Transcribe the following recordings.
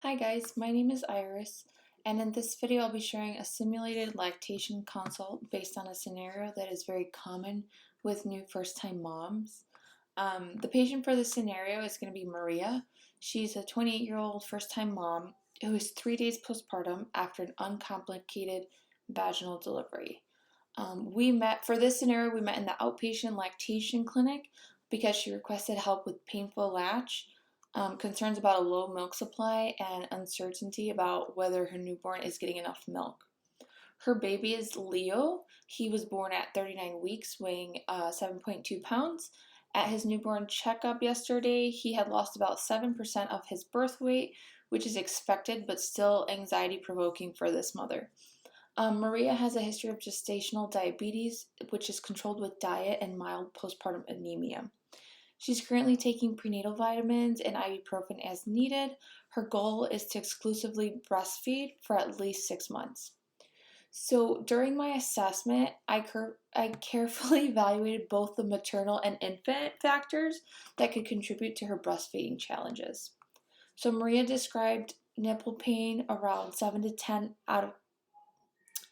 Hi guys, my name is Iris, and in this video I'll be sharing a simulated lactation consult based on a scenario that is very common with new first-time moms. The patient for this scenario is going to be Maria. She's a 28-year-old first-time mom who is 3 days postpartum after an uncomplicated vaginal delivery. For this scenario, we met in the outpatient lactation clinic because she requested help with painful latch, concerns about a low milk supply, and uncertainty about whether her newborn is getting enough milk. Her baby is Leo. He was born at 39 weeks, weighing 7.2 pounds. At his newborn checkup yesterday, he had lost about 7% of his birth weight, which is expected but still anxiety provoking for this mother. Maria has a history of gestational diabetes, which is controlled with diet and mild postpartum anemia. She's currently taking prenatal vitamins and ibuprofen as needed. Her goal is to exclusively breastfeed for at least 6 months. So during my assessment, I carefully evaluated both the maternal and infant factors that could contribute to her breastfeeding challenges. So Maria described nipple pain around 7 to 10 on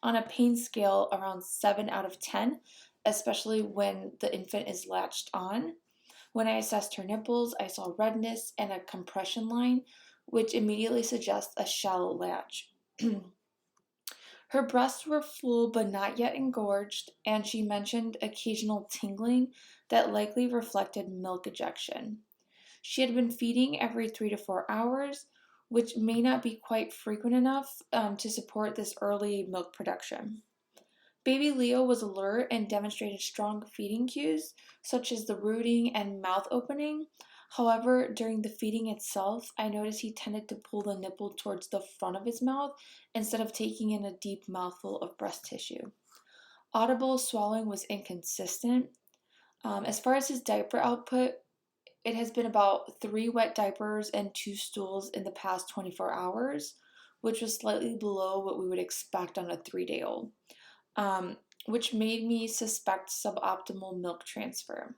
a pain scale around 7 out of 10, especially when the infant is latched on. When I assessed her nipples, I saw redness and a compression line, which immediately suggests a shallow latch. Her breasts were full but not yet engorged, and she mentioned occasional tingling that likely reflected milk ejection. She had been feeding every 3 to 4 hours, which may not be quite frequent enough to support this early milk production. Baby Leo was alert and demonstrated strong feeding cues, such as the rooting and mouth opening. However, during the feeding itself, I noticed he tended to pull the nipple towards the front of his mouth instead of taking in a deep mouthful of breast tissue. Audible swallowing was inconsistent. As far as his diaper output, it has been about 3 wet diapers and 2 stools in the past 24 hours, which was slightly below what we would expect on a 3-day-old. Which made me suspect suboptimal milk transfer.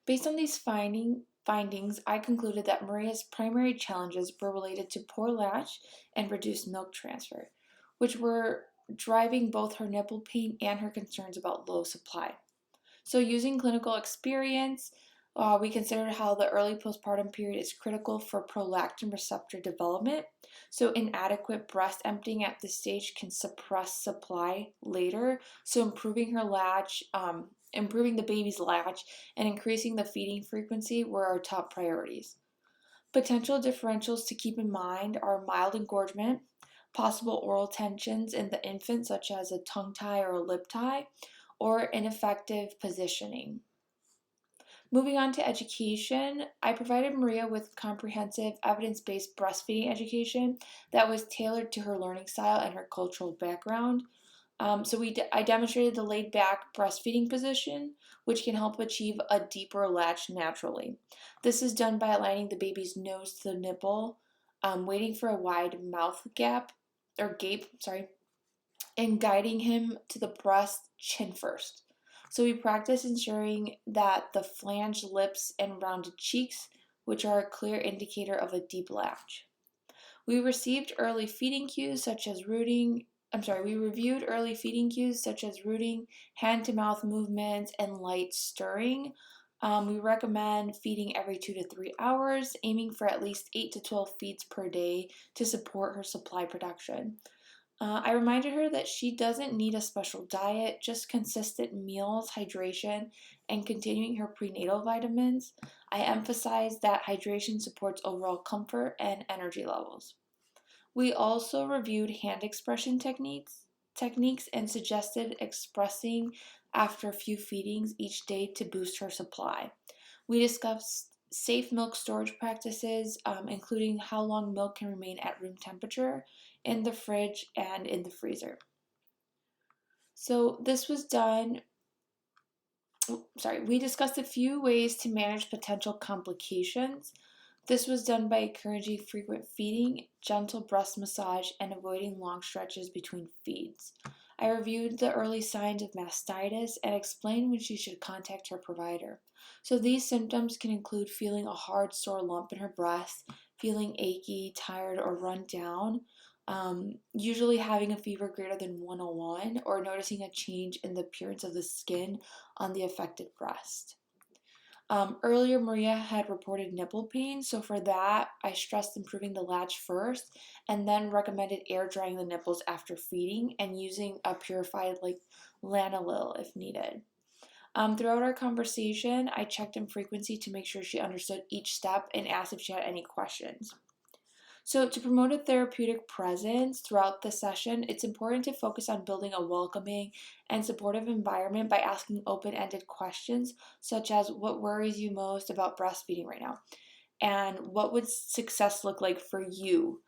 Based on these findings, I concluded that Maria's primary challenges were related to poor latch and reduced milk transfer, which were driving both her nipple pain and her concerns about low supply. So using clinical experience, we considered how the early postpartum period is critical for prolactin receptor development. So inadequate breast emptying at this stage can suppress supply later. So improving her latch, improving the baby's latch, and increasing the feeding frequency were our top priorities. Potential differentials to keep in mind are mild engorgement, possible oral tensions in the infant, such as a tongue tie or a lip tie, or ineffective positioning. Moving on to education, I provided Maria with comprehensive evidence-based breastfeeding education that was tailored to her learning style and her cultural background. I demonstrated the laid-back breastfeeding position, which can help achieve a deeper latch naturally. This is done by aligning the baby's nose to the nipple, waiting for a wide mouth gape, and guiding him to the breast chin first. So we practice ensuring that the flanged lips and rounded cheeks, which are a clear indicator of a deep latch. We received early feeding cues such as rooting. We reviewed early feeding cues such as rooting, hand-to-mouth movements, and light stirring. We recommend feeding every 2 to 3 hours, aiming for at least 8 to 12 feeds per day to support her supply production. I reminded her that she doesn't need a special diet, just consistent meals, hydration, and continuing her prenatal vitamins. I emphasized that hydration supports overall comfort and energy levels. We also reviewed hand expression techniques and suggested expressing after a few feedings each day to boost her supply. We discussed safe milk storage practices, including how long milk can remain at room temperature in the fridge and in the freezer. So this was done, we discussed a few ways to manage potential complications. This was done by encouraging frequent feeding, gentle breast massage, and avoiding long stretches between feeds. I reviewed the early signs of mastitis and explained when she should contact her provider. So these symptoms can include feeling a hard, sore lump in her breast, feeling achy, tired, or run down, usually having a fever greater than 101, or noticing a change in the appearance of the skin on the affected breast. Earlier, Maria had reported nipple pain, so for that, I stressed improving the latch first and then recommended air drying the nipples after feeding and using a purified like Lanolil if needed. Throughout our conversation, I checked in frequency to make sure she understood each step and asked if she had any questions. So, to promote a therapeutic presence throughout the session, it's important to focus on building a welcoming and supportive environment by asking open ended questions, such as what worries you most about breastfeeding right now? And what would success look like for you?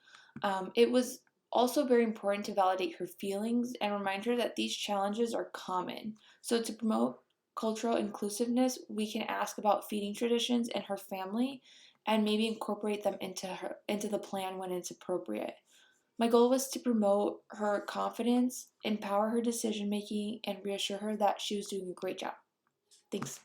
It was also very important to validate her feelings and remind her that these challenges are common. So, to promote cultural inclusiveness, we can ask about feeding traditions in her family and maybe incorporate them into the plan when it's appropriate. My goal was to promote her confidence, empower her decision making, and reassure her that she was doing a great job. Thanks.